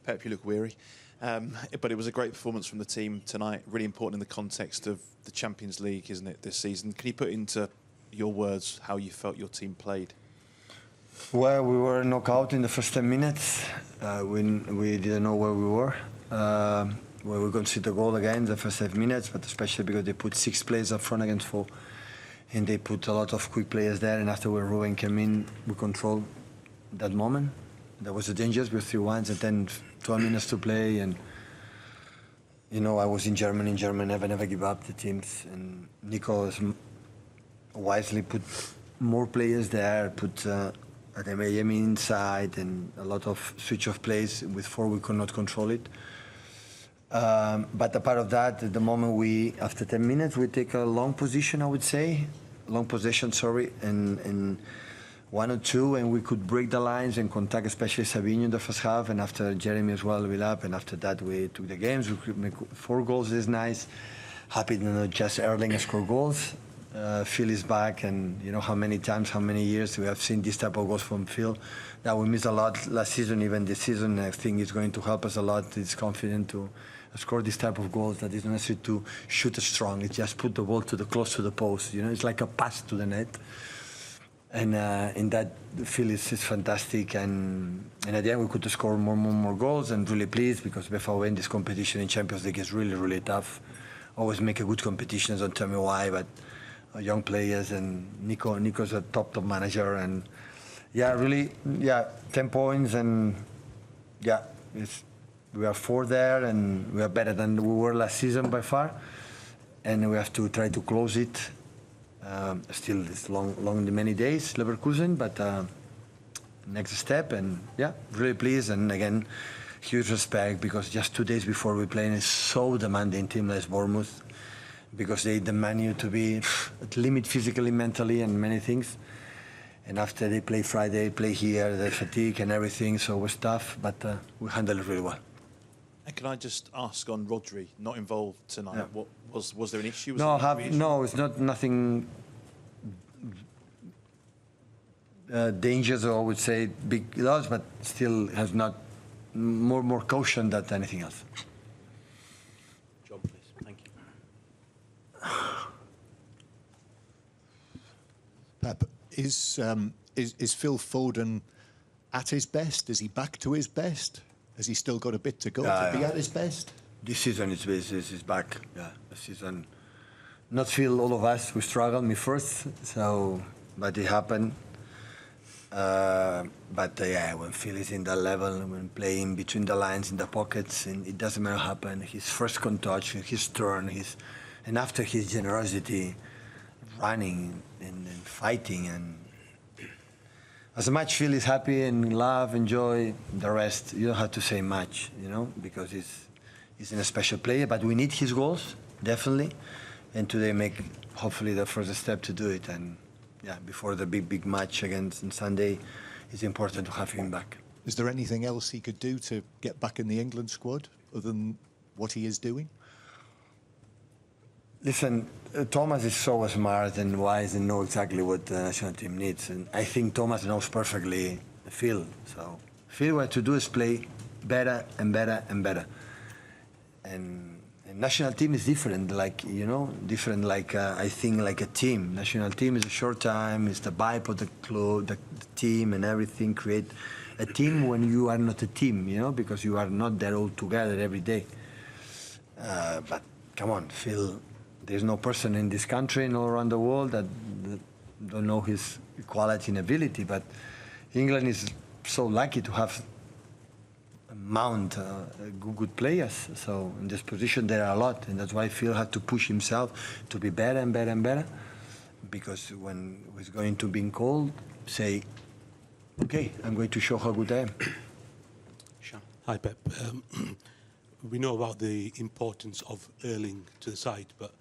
Pep, you look weary. But it was a great performance from the team tonight, really important in the context of the Champions League, isn't it, this season? Can you put into your words how you felt your team played? Well, we were knocked out in the first 10 minutes. We didn't know where we were. Well, we conceded a goal again in the first 5 minutes, but especially because they put 6 players up front against 4. And they put a lot of quick players there, and after Ruben came in, we controlled that moment. That was the dangers with 3-1 and then 12 minutes to play. And, you know, I was in Germany. In Germany, never give up the teams. And Nico has wisely put more players there, put Adeyemi inside, and a lot of switch of plays. With 4, we could not control it. But apart of that, at the moment after 10 minutes, we take a long position, I would say. Long possession, sorry, and 1 or 2, and we could break the lines and contact, especially Savinho in the first half, and after Jeremy as well, we up, and after that we took the games. We could make 4 goals, is nice. Happy to not just Erling score goals. Phil is back, and you know how many times, how many years we have seen this type of goals from Phil. That we missed a lot last season, even this season. I think it's going to help us a lot. He's confident to score this type of goals, that is not necessary to shoot strong. It's just put the ball close to the post. You know, it's like a pass to the net. And in that, Phil is fantastic. And at the end, we could score more goals, and really pleased because before in this competition in Champions League is really, really tough. Always make a good competition, don't tell me why, but young players, and Nico's a top manager, and yeah, really, yeah, 10 points, and yeah, we are 4 there, and we are better than we were last season by far, and we have to try to close it. Still, it's long many days, Leverkusen, but next step, and yeah, really pleased, and again, huge respect, because just 2 days before we play, a so demanding team like Bournemouth, because they demand you to be at limit physically, mentally, and many things. And after they play Friday, play here, the fatigue and everything, so it was tough, but we handled it really well. And can I just ask on Rodri, not involved tonight, Yeah. what was there an issue? No, it's not nothing dangerous, or I would say big loss, but still has not more caution than anything else. John, please. Thank you. Pep, is Phil Foden at his best? Is he back to his best? Has he still got a bit to go to be at his best? This season is back. Yeah, this season. Not feel all of us, we struggled, me first, so, but it happened. But yeah, when Phil is in that level, when playing between the lines, in the pockets, and it doesn't matter what happened, his first contact, his turn, and after his generosity, running and fighting, and as much Phil is happy and love, enjoy, the rest, you don't have to say much, you know, because he's a special player, but we need his goals, definitely, and today make, hopefully, the first step to do it, and yeah, before the big match against on Sunday, it's important to have him back. Is there anything else he could do to get back in the England squad, other than what he is doing? Listen, Thomas is so smart and wise and knows exactly what the national team needs. And I think Thomas knows perfectly Phil. So Phil, what to do is play better and better and better. And national team is different, like, you know, different like, I think, like a team. National team is a short time, it's the vibe of the club, the team and everything. Create a team when you are not a team, you know, because you are not there all together every day. But come on, Phil. There's no person in this country and all around the world that don't know his quality and ability, but England is so lucky to have good players. So in this position there are a lot, and that's why Phil had to push himself to be better and better and better, because when he's going to be called, say, okay, I'm going to show how good I am. Hi, Pep. We know about the importance of Erling to the side, but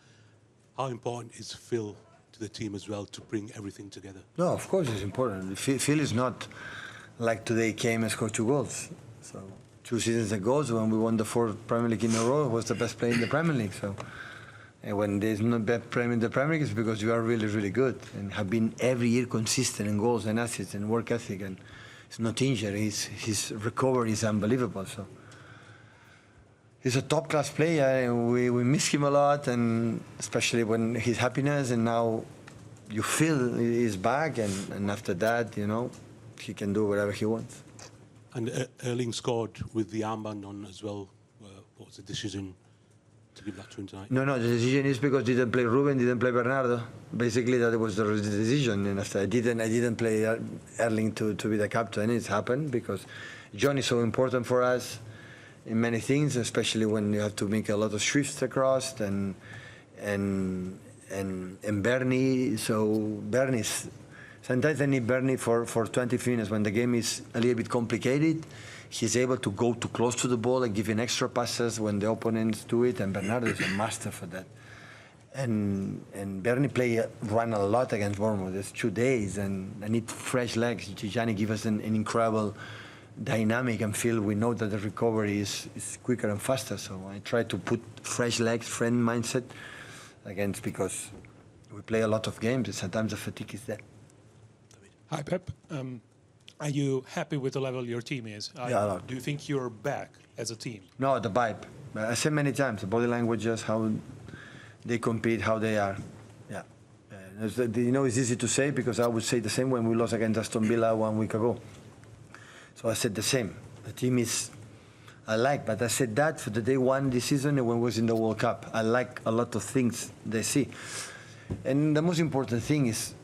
how important is Phil to the team as well to bring everything together? No, of course it's important. Phil is not like today came and scored 2 goals. So 2 seasons ago, when we won the 4th Premier League in a row, was the best player in the Premier League. So, and when there's no best player in the Premier League, it's because you are really, really good and have been every year consistent in goals and assists and work ethic, and it's not injured. His recovery is unbelievable. So He's a top-class player, and we miss him a lot, and especially when his happiness, and now you feel he's back, and after that, you know, he can do whatever he wants. And Erling scored with the armband on as well. What was the decision to give that to him tonight? No, the decision is because didn't play Ruben, didn't play Bernardo. Basically, that was the decision. And after I didn't play Erling to be the captain. It's happened because John is so important for us in many things, especially when you have to make a lot of shifts across and Bernie. So Bernie's sometimes I need Bernie for 20 minutes when the game is a little bit complicated. He's able to go too close to the ball and give in extra passes when the opponents do it, and Bernardo is a master for that. And Bernie ran a lot against Bournemouth. It's 2 days, and I need fresh legs. Gianni gives us an incredible dynamic and feel. We know that the recovery is quicker and faster, so I try to put fresh legs, friend mindset against, because we play a lot of games, and sometimes the fatigue is there. Hi, Pep. Are you happy with the level your team is? Yeah. Do you think you're back as a team? No, the vibe. I said many times, the body languages, how they compete, how they are. Yeah. You know, it's easy to say because I would say the same when we lost against Aston Villa 1 week ago. So I said the same. The team is, I like, but I said that for the day one this season and when we was in the World Cup. I like a lot of things they see. And the most important thing is,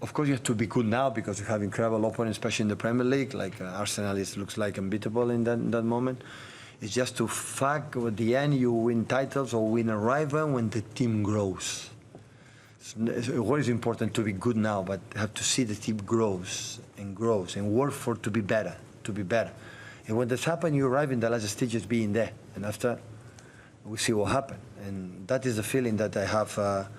of course, you have to be good now because you have incredible opponents, especially in the Premier League. Like Arsenal looks like unbeatable in that moment. It's just to fact at the end you win titles or win a rival when the team grows. It's always important to be good now, but you have to see the team grows and work for to be better. And when this happens, you arrive in the last stages being there, and after we see what happens. And that is the feeling that I have.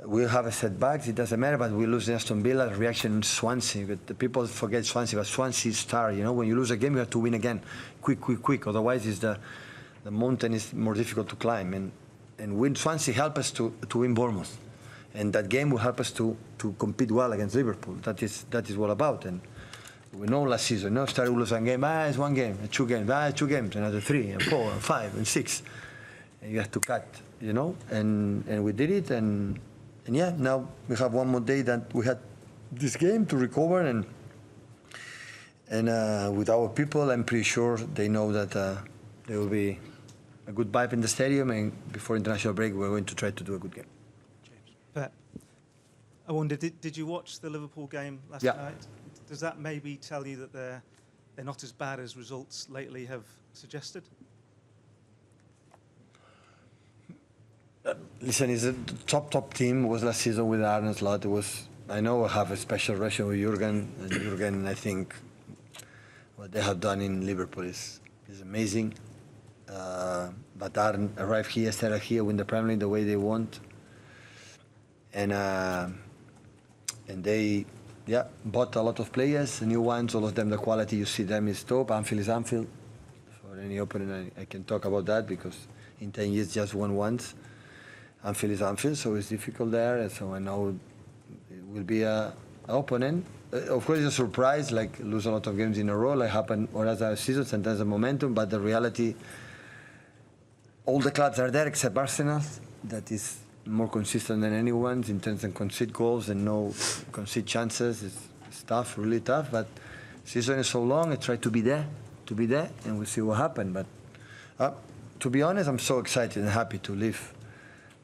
We'll have a setbacks, it doesn't matter, but we lose Aston Villa, reaction in Swansea. But the people forget Swansea, but Swansea is star. You know, when you lose a game, you have to win again, quick. Otherwise, the mountain is more difficult to climb. And win Swansea help us to win Bournemouth, and that game will help us to compete well against Liverpool. That is what about. And we know last season, started to lose one game, it's 1 game, 2 games, 2 games, another 3 and 4 and 5 and 6, and you have to cut, you know. And we did it. And yeah, now we have 1 more day that we had this game to recover, and with our people, I'm pretty sure they know that there will be a good vibe in the stadium, and before international break, we're going to try to do a good game. Pep, I wonder, did you watch the Liverpool game last night? Does that maybe tell you that they're not as bad as results lately have suggested? Listen, it's a top team. It was last season with Arne Slot. It was, I know I have a special relation with Jurgen. And Jurgen, I think what they have done in Liverpool is amazing. But Arne arrived here, started here, win the Premier League the way they want. And they, bought a lot of players, new ones. All of them, the quality you see them is top. Anfield is Anfield. For any opponent, I can talk about that because in 10 years just won once. Anfield is Anfield, so it's difficult there. And so I know it will be an opponent. Of course, it's a surprise, like lose a lot of games in a row, like happened or other seasons, and there's a momentum. But the reality, all the clubs are there except Arsenal. That is more consistent than anyone in terms of concede goals and no concede chances. It's tough, really tough. But season is so long. I try to be there, and we'll see what happens. But to be honest, I'm so excited and happy to live.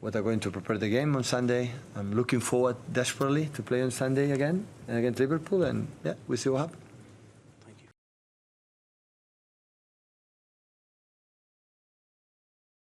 What are going to prepare the game on Sunday. I'm looking forward desperately to play on Sunday again against Liverpool, and we'll see what happens.